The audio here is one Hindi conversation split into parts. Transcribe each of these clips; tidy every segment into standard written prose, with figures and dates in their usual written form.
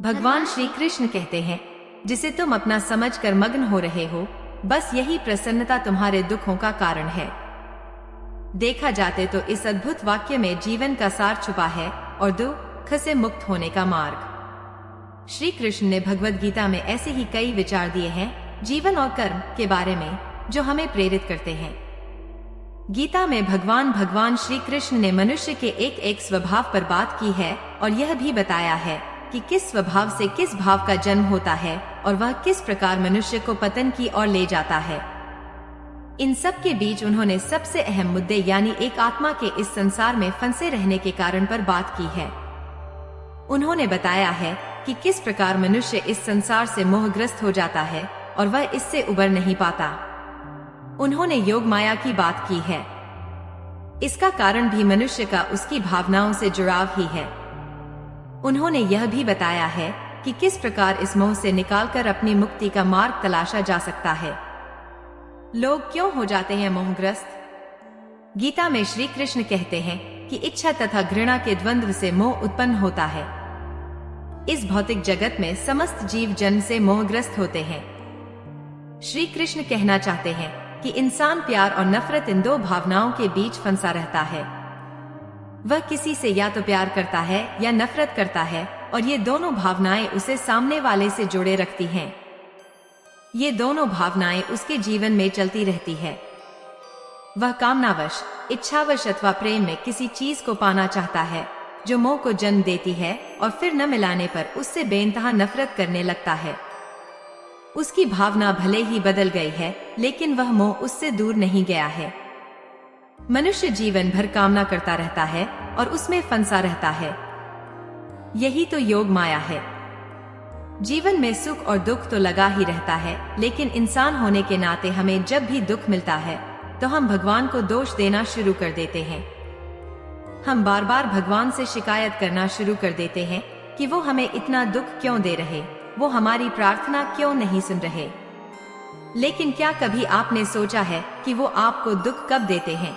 भगवान श्री कृष्ण कहते हैं, जिसे तुम अपना समझकर मग्न हो रहे हो, बस यही प्रसन्नता तुम्हारे दुखों का कारण है। देखा जाते तो इस अद्भुत वाक्य में जीवन का सार छुपा है और दुख से मुक्त होने का मार्ग। श्री कृष्ण ने भगवद गीता में ऐसे ही कई विचार दिए हैं जीवन और कर्म के बारे में, जो हमें प्रेरित करते हैं। गीता में भगवान श्री कृष्ण ने मनुष्य के एक एक स्वभाव पर बात की है और यह भी बताया है कि किस स्वभाव से किस भाव का जन्म होता है और वह किस प्रकार मनुष्य को पतन की ओर ले जाता है। इन सब के बीच उन्होंने सबसे अहम मुद्दे यानी एक आत्मा के इस संसार में फंसे रहने के कारण पर बात की है। उन्होंने बताया है कि किस प्रकार मनुष्य इस संसार से मोहग्रस्त हो जाता है और वह इससे उबर नहीं पाता। उन्होंने योग माया की बात की है। इसका कारण भी मनुष्य का उसकी भावनाओं से जुड़ाव ही है। उन्होंने यह भी बताया है कि किस प्रकार इस मोह से निकालकर अपनी मुक्ति का मार्ग तलाशा जा सकता है। लोग क्यों हो जाते हैं मोहग्रस्त? गीता में श्री कृष्ण कहते हैं कि इच्छा तथा घृणा के द्वंद्व से मोह उत्पन्न होता है। इस भौतिक जगत में समस्त जीव जन्म से मोहग्रस्त होते हैं। श्री कृष्ण कहना चाहते हैं कि इंसान प्यार और नफरत इन दो भावनाओं के बीच फंसा रहता है। वह किसी से या तो प्यार करता है या नफरत करता है और ये दोनों भावनाएं उसे सामने वाले से जोड़े रखती हैं। ये दोनों भावनाएं उसके जीवन में चलती रहती है। वह कामनावश, इच्छावश अथवा प्रेम में किसी चीज को पाना चाहता है जो मोह को जन्म देती है और फिर न मिलाने पर उससे बेइंतहा नफरत करने लगता है। उसकी भावना भले ही बदल गई है, लेकिन वह मोह उससे दूर नहीं गया है। मनुष्य जीवन भर कामना करता रहता है और उसमें फंसा रहता है। यही तो योग माया है। जीवन में सुख और दुख तो लगा ही रहता है, लेकिन इंसान होने के नाते हमें जब भी दुख मिलता है तो हम भगवान को दोष देना शुरू कर देते हैं। हम बार बार भगवान से शिकायत करना शुरू कर देते हैं कि वो हमें इतना दुख क्यों दे रहे, वो हमारी प्रार्थना क्यों नहीं सुन रहे। लेकिन क्या कभी आपने सोचा है कि वो आपको दुख कब देते हैं?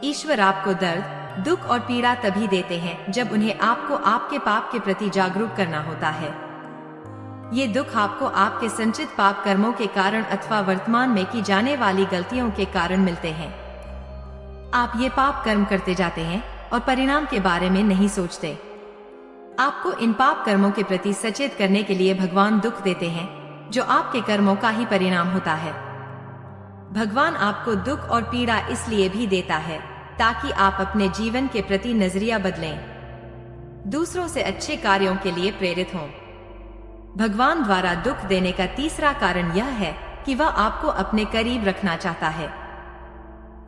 ईश्वर आपको दर्द, दुख और पीड़ा तभी देते हैं जब उन्हें आपको आपके पाप के प्रति जागरूक करना होता है। ये दुख आपको आपके संचित पाप कर्मों के कारण अथवा वर्तमान में की जाने वाली गलतियों के कारण मिलते हैं। आप ये पाप कर्म करते जाते हैं और परिणाम के बारे में नहीं सोचते। आपको इन पाप कर्मों के प्रति सचेत करने के लिए भगवान दुख देते हैं, जो आपके कर्मों का ही परिणाम होता है। भगवान आपको दुख और पीड़ा इसलिए भी देता है ताकि आप अपने जीवन के प्रति नजरिया बदलें, दूसरों से अच्छे कार्यों के लिए प्रेरित हों। भगवान द्वारा दुख देने का तीसरा कारण यह है कि वह आपको अपने करीब रखना चाहता है।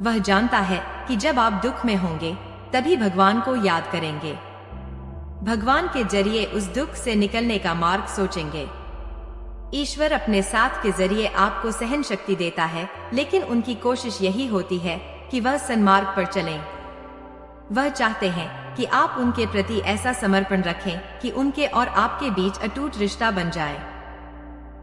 वह जानता है कि जब आप दुख में होंगे तभी भगवान को याद करेंगे। भगवान के जरिए उस दुख से निकलने का मार्ग सोचेंगे। ईश्वर अपने साथ के जरिए आपको सहन शक्ति देता है, लेकिन उनकी कोशिश यही होती है कि वह सन्मार्ग पर चलें। वह चाहते हैं कि आप उनके प्रति ऐसा समर्पण रखें कि उनके और आपके बीच अटूट रिश्ता बन जाए।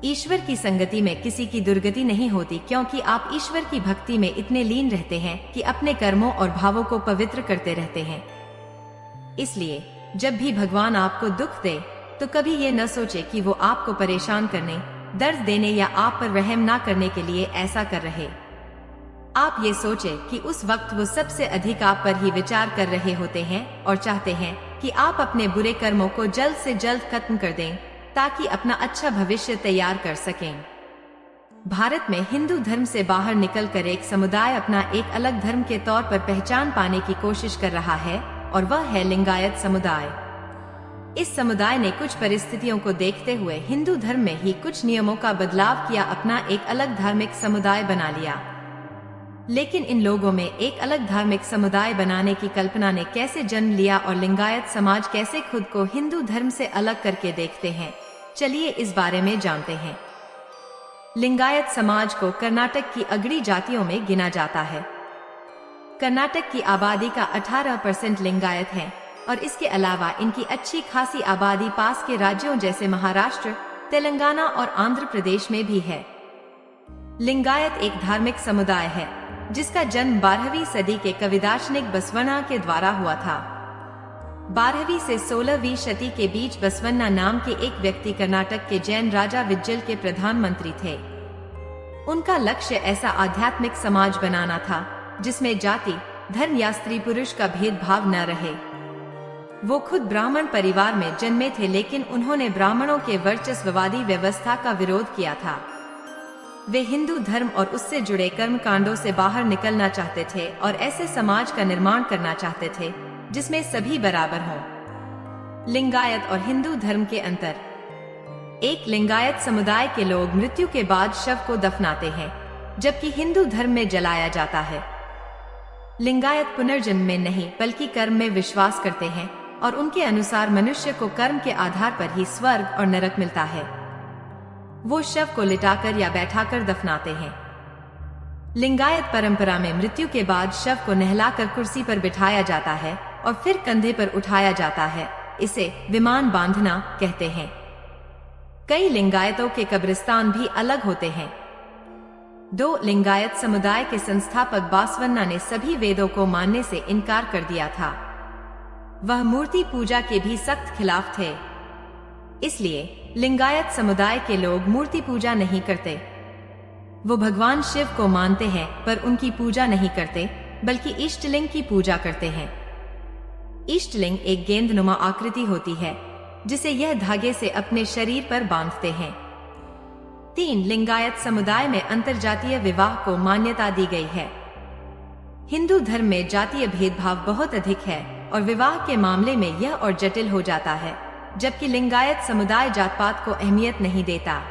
ईश्वर की संगति में किसी की दुर्गति नहीं होती, क्योंकि आप ईश्वर की भक्ति में इतने लीन रहते हैं कि अपने कर्मों और भावों को पवित्र करते रहते हैं। इसलिए जब भी भगवान आपको दुख दे तो कभी ये न सोचे कि वो आपको परेशान करने, दर्द देने या आप पर रहम ना करने के लिए ऐसा कर रहे। आप ये सोचे कि उस वक्त वो सबसे अधिक आप पर ही विचार कर रहे होते हैं और चाहते हैं कि आप अपने बुरे कर्मों को जल्द से जल्द खत्म कर दें ताकि अपना अच्छा भविष्य तैयार कर सकें। भारत में हिंदू धर्म से बाहर निकलकर एक समुदाय अपना एक अलग धर्म के तौर पर पहचान पाने की कोशिश कर रहा है और वह है लिंगायत समुदाय। इस समुदाय ने कुछ परिस्थितियों को देखते हुए हिंदू धर्म में ही कुछ नियमों का बदलाव किया, अपना एक अलग धार्मिक समुदाय बना लिया। लेकिन इन लोगों में एक अलग धार्मिक समुदाय बनाने की कल्पना ने कैसे जन्म लिया और लिंगायत समाज कैसे खुद को हिंदू धर्म से अलग करके देखते हैं, चलिए इस बारे में जानते हैं। लिंगायत समाज को कर्नाटक की अगड़ी जातियों में गिना जाता है। कर्नाटक की आबादी का 18% लिंगायत है और इसके अलावा इनकी अच्छी खासी आबादी पास के राज्यों जैसे महाराष्ट्र, तेलंगाना और आंध्र प्रदेश में भी है। लिंगायत एक धार्मिक समुदाय है जिसका जन्म 12वीं सदी के कवि दार्शनिक बसवण्णा के द्वारा हुआ था। 12वीं से 16वीं शती के बीच बसवन्ना नाम के एक व्यक्ति कर्नाटक के जैन राजा विज्जल के प्रधानमंत्री थे। उनका लक्ष्य ऐसा आध्यात्मिक समाज बनाना था जिसमें जाति, धर्म या स्त्री पुरुष का भेदभाव न रहे। वो खुद ब्राह्मण परिवार में जन्मे थे, लेकिन उन्होंने ब्राह्मणों के वर्चस्ववादी व्यवस्था का विरोध किया था। वे हिंदू धर्म और उससे जुड़े कर्म कांडों से बाहर निकलना चाहते थे और ऐसे समाज का निर्माण करना चाहते थे जिसमें सभी बराबर हों। लिंगायत और हिंदू धर्म के अंतर। एक लिंगायत समुदाय के लोग मृत्यु के बाद शव को दफनाते हैं, जबकि हिंदू धर्म में जलाया जाता है। लिंगायत पुनर्जन्म में नहीं बल्कि कर्म में विश्वास करते हैं और उनके अनुसार मनुष्य को कर्म के आधार पर ही स्वर्ग और नरक मिलता है। वो शव को लिटाकर या बैठाकर दफनाते हैं। लिंगायत परंपरा में मृत्यु के बाद शव को नहलाकर कुर्सी पर बिठाया जाता है और फिर कंधे पर उठाया जाता है। इसे विमान बांधना कहते हैं। कई लिंगायतों के कब्रिस्तान भी अलग होते हैं। 2 लिंगायत समुदाय के संस्थापक बासवन्ना ने सभी वेदों को मानने से इनकार कर दिया था। वह मूर्ति पूजा के भी सख्त खिलाफ थे। इसलिए लिंगायत समुदाय के लोग मूर्ति पूजा नहीं करते। वो भगवान शिव को मानते हैं पर उनकी पूजा नहीं करते, बल्कि इष्टलिंग की पूजा करते हैं। इष्टलिंग एक गेंदनुमा आकृति होती है जिसे यह धागे से अपने शरीर पर बांधते हैं। 3 लिंगायत समुदाय में अंतरजातीय विवाह को मान्यता दी गई है। हिंदू धर्म में जातीय भेदभाव बहुत अधिक है और विवाह के मामले में यह और जटिल हो जाता है, जबकि लिंगायत समुदाय जात पात को अहमियत नहीं देता।